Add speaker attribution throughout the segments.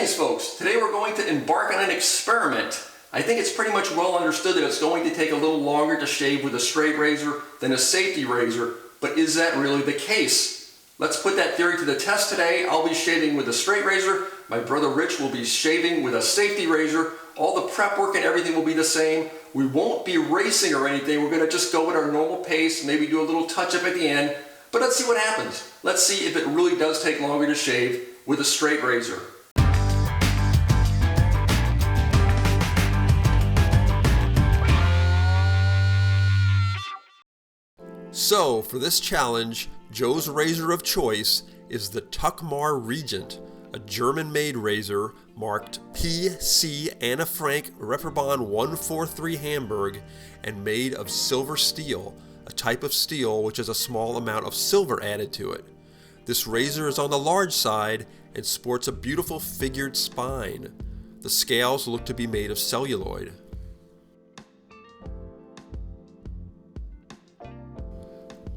Speaker 1: Greetings, folks. Today we're going to embark on an experiment. I think it's pretty much well understood that it's going to take a little longer to shave with a straight razor than a safety razor, but is that really the case? Let's put that theory to the test today. I'll be shaving with a straight razor. My brother Rich will be shaving with a safety razor. All the prep work and everything will be the same. We won't be racing or anything. We're going to just go at our normal pace, maybe do a little touch-up at the end. But let's see what happens. Let's see if it really does take longer to shave with a straight razor. So, for this challenge, Joe's razor of choice is the Tuckmar Regent, a German-made razor marked P.C. Anna Frank Referbahn 143 Hamburg and made of silver steel, a type of steel which has a small amount of silver added to it. This razor is on the large side and sports a beautiful figured spine. The scales look to be made of celluloid.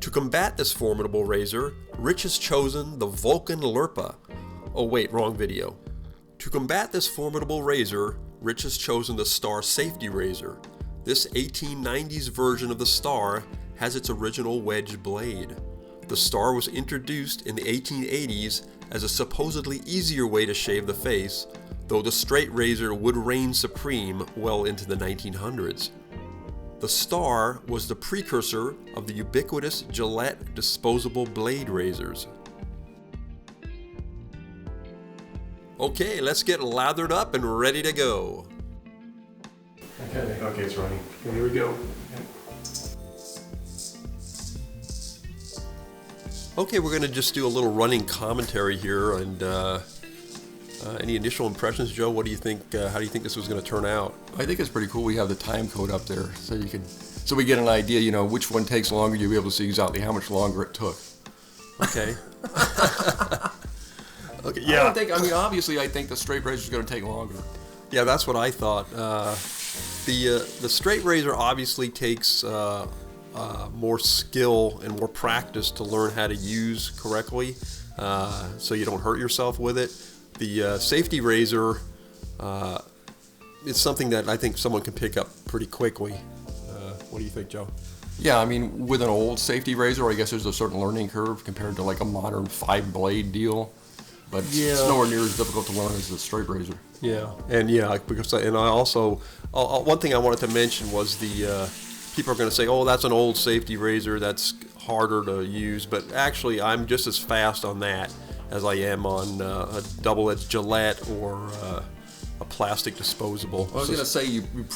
Speaker 1: To combat this formidable razor, Rich has chosen the Vulcan Lurpa. Oh wait, wrong video. To combat this formidable razor, Rich has chosen the Star Safety Razor. This 1890s version of the Star has its original wedge blade. The Star was introduced in the 1880s as a supposedly easier way to shave the face, though the straight razor would reign supreme well into the 1900s. The Star was the precursor of the ubiquitous Gillette disposable blade razors. Okay, let's get lathered up and ready to go.
Speaker 2: Okay, it's running.
Speaker 1: Here we go. Okay, we're going to just do a little running commentary here, and any initial impressions, Joe? What do you think? How do you think this was going to turn out?
Speaker 2: I think it's pretty cool. We have the time code up there, so we get an idea. You know, which one takes longer. You'll be able to see exactly how much longer it took.
Speaker 1: Okay. Okay.
Speaker 2: Yeah. Obviously, I think the straight razor is going to take longer.
Speaker 1: Yeah, that's what I thought. The straight razor obviously takes more skill and more practice to learn how to use correctly, so you don't hurt yourself with it. The safety razor is something that I think someone can pick up pretty quickly. What do you think, Joe?
Speaker 2: Yeah, I mean, with an old safety razor, I guess there's a certain learning curve compared to like a modern 5-blade deal. But it's nowhere near as difficult to learn as the straight razor.
Speaker 1: Yeah, and I also one thing I wanted to mention was the people are going to say, oh, that's an old safety razor, that's harder to use, but actually I'm just as fast on that as I am on a double-edged Gillette or a plastic disposable.
Speaker 2: Well, I was going to say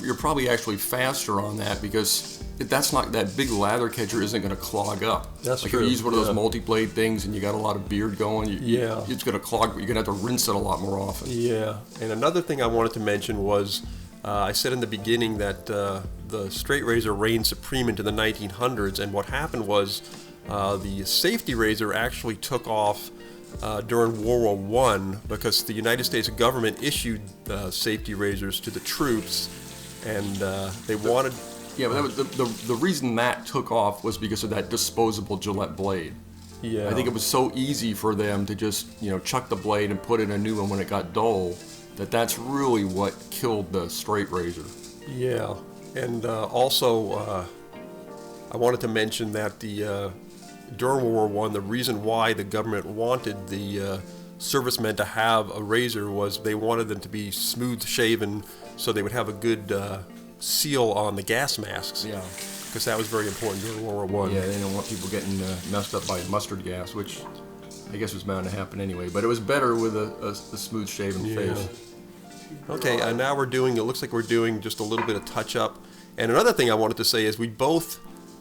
Speaker 2: you're probably actually faster on that because that big lather catcher isn't going to clog up.
Speaker 1: That's
Speaker 2: like
Speaker 1: true.
Speaker 2: If you use one of those multi-blade things and you got a lot of beard going, it's going to clog. You're going to have to rinse it a lot more often.
Speaker 1: Yeah, and another thing I wanted to mention was I said in the beginning that the straight razor reigned supreme into the 1900s, and what happened was the safety razor actually took off during World War I because the United States government issued safety razors to the troops, and they wanted...
Speaker 2: Yeah, but that was the reason that took off was because of that disposable Gillette blade.
Speaker 1: Yeah.
Speaker 2: I think it was so easy for them to just, chuck the blade and put in a new one when it got dull, that's really what killed the straight razor.
Speaker 1: Yeah, and also I wanted to mention that during World War I, the reason why the government wanted the servicemen to have a razor was they wanted them to be smooth shaven so they would have a good seal on the gas masks.
Speaker 2: Yeah.
Speaker 1: Because that was very important during World War I.
Speaker 2: Yeah, they didn't want people getting messed up by mustard gas, which I guess was bound to happen anyway. But it was better with a smooth shaven face.
Speaker 1: Okay, now it looks like we're doing just a little bit of touch-up. And another thing I wanted to say is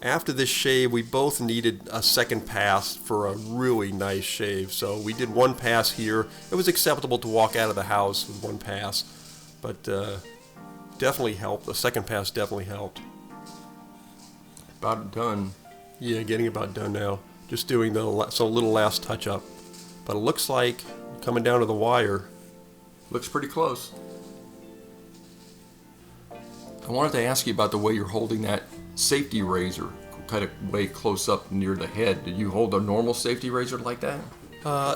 Speaker 1: after this shave, we both needed a second pass for a really nice shave. So we did one pass here. It was acceptable to walk out of the house with one pass, but definitely helped. The second pass definitely helped.
Speaker 2: About done.
Speaker 1: Yeah, getting about done now. Just doing the little last touch-up. But it looks like coming down to the wire.
Speaker 2: Looks pretty close. I wanted to ask you about the way you're holding that safety razor, kind of way close up near the head. Did you hold a normal safety razor like that?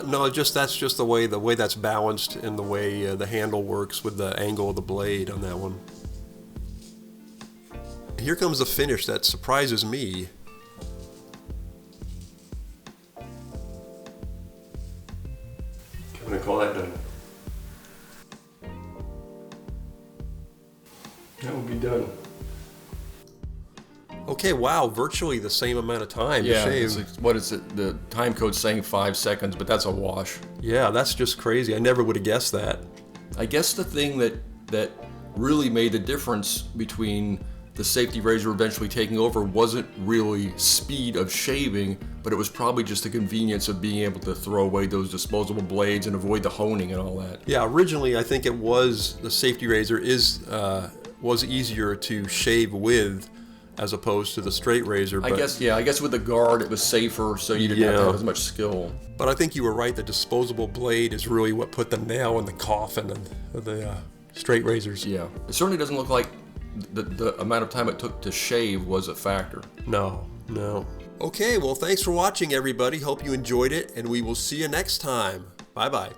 Speaker 1: No, that's just the way that's balanced and the way the handle works with the angle of the blade on that one. Here comes the finish that surprises me. I'm gonna call that done.
Speaker 2: That will be done.
Speaker 1: Okay, wow, virtually the same amount of time to
Speaker 2: Yeah,
Speaker 1: shave.
Speaker 2: it's like, what is it? The time code's saying 5 seconds, but that's a wash.
Speaker 1: Yeah, that's just crazy. I never would have guessed that.
Speaker 2: I guess the thing that really made the difference between the safety razor eventually taking over wasn't really speed of shaving, but it was probably just the convenience of being able to throw away those disposable blades and avoid the honing and all that.
Speaker 1: Yeah, originally I think it was the safety razor was easier to shave with as opposed to the straight razor. But
Speaker 2: I guess with the guard it was safer, so you didn't have to
Speaker 1: Yeah.
Speaker 2: have as much skill.
Speaker 1: But I think you were right. The disposable blade is really what put the nail in the coffin of the straight razors.
Speaker 2: Yeah, it certainly doesn't look like the amount of time it took to shave was a factor.
Speaker 1: No. Okay, well, thanks for watching, everybody. Hope you enjoyed it, and we will see you next time. Bye-bye.